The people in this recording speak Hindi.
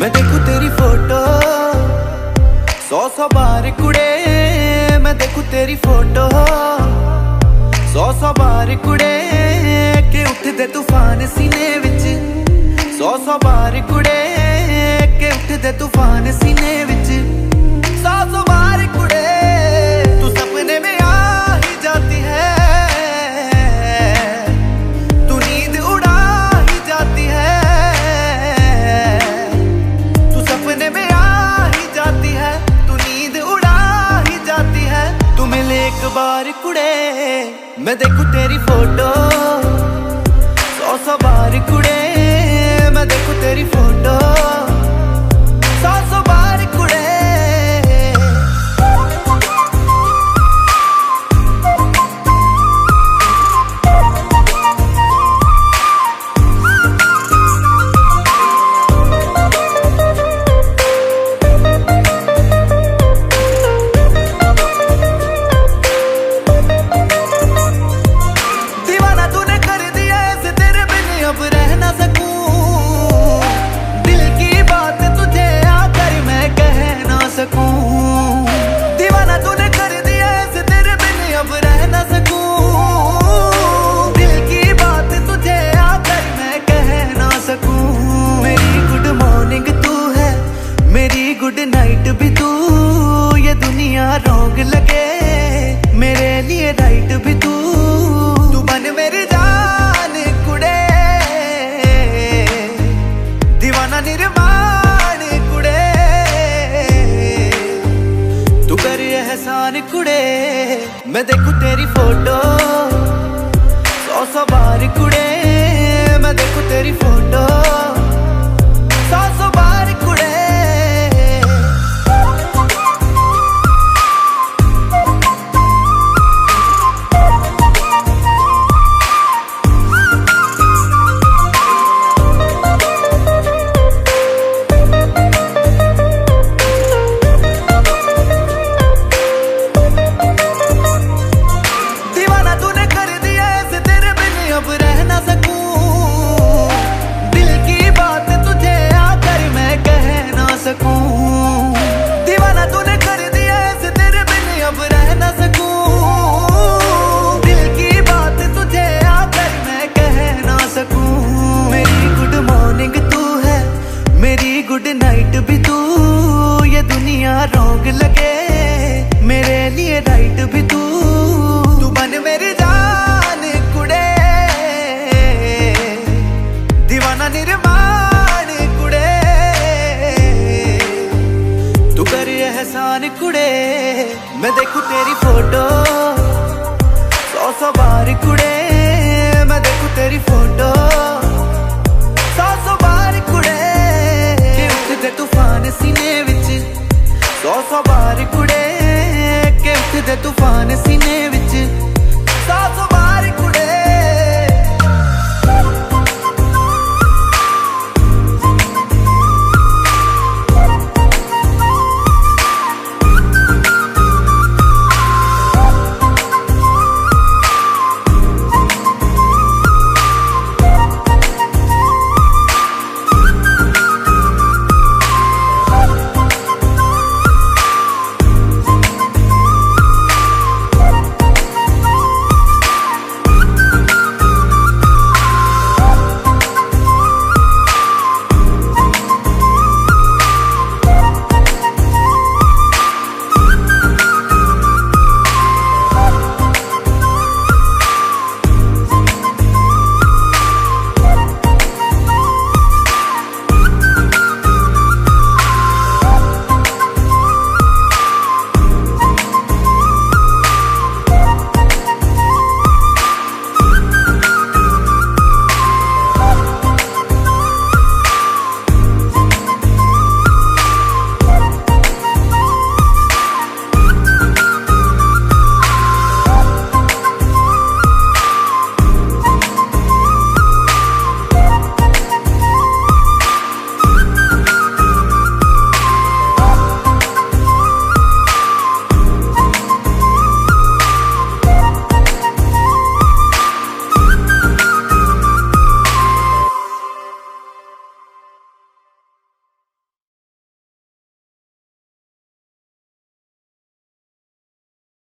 मैं देखूं तेरी फोटो 100 बार कुड़े। मैं देखूं तेरी फोटो 100 बार कुड़े के उठदे तूफान सीने विच। 100 बार कुड़े के उठदे तूफान सीने विच। 100 बार कुड़े तू सपने में आ ही जाती है। तू नींद उड़ा ही जाती है। तू सपने में आ ही जाती है। तू नींद उड़ा ही जाती है। तू मिले एक बार कुड़े मैं देखूं तेरी फोटो 100 बार कुड़े। मैं देखूं तेरी फोटो 100 बार कुड़े। दीवाना तूने कर दिया ऐसे तेरे बिन अब रह ना सकूं। दिल की बात तुझे आकर मैं कह ना सकूं। दीवाना तूने कर दिया ऐसे तेरे बिन अब रह ना सकूं। दिल की बात तुझे आकर मैं कह ना सकूं। मेरी गुड मॉर्निंग तू है, मेरी गुड नाइट भी तू। ये दुनिया रॉन्ग लगे मेरे लिए राइट भी तू। तू बन मेरी जान कुड़े, दीवाना निर्माण कुड़े। तू कर एहसान कुड़े मैं देखूं तेरी फोटो 100 बार कुड़े। मैं देखूं तेरी फोटो 100 बार कुड़े। दीवाना तूने कर दिया ऐसे तेरे बिन अब रह ना सकूं। दिल की बात तुझे आकर मैं कह ना सकूं। दीवाना तूने कर दिया ऐसे तेरे बिन अब रह ना सकूं। दिल की बात तुझे आकर मैं कह ना सकूं। मेरी गुड मॉर्निंग तू है, मेरी गुड नाइट भी तू। ये दुनिया रॉन्ग लगे मेरे लिए राइट भी तू। तू बन मेरी जान कुड़े, दीवाना निर्माण कुड़े। तू कर एहसान कुड़े मैं देखूं तेरी फोटो 100 बार कुड़े। मैं देखूं तेरी फोटो 100 बार कुड़े के उठदे तूफान सीने विच। 100 बार कुड़े के उठदे तूफान सीने विच।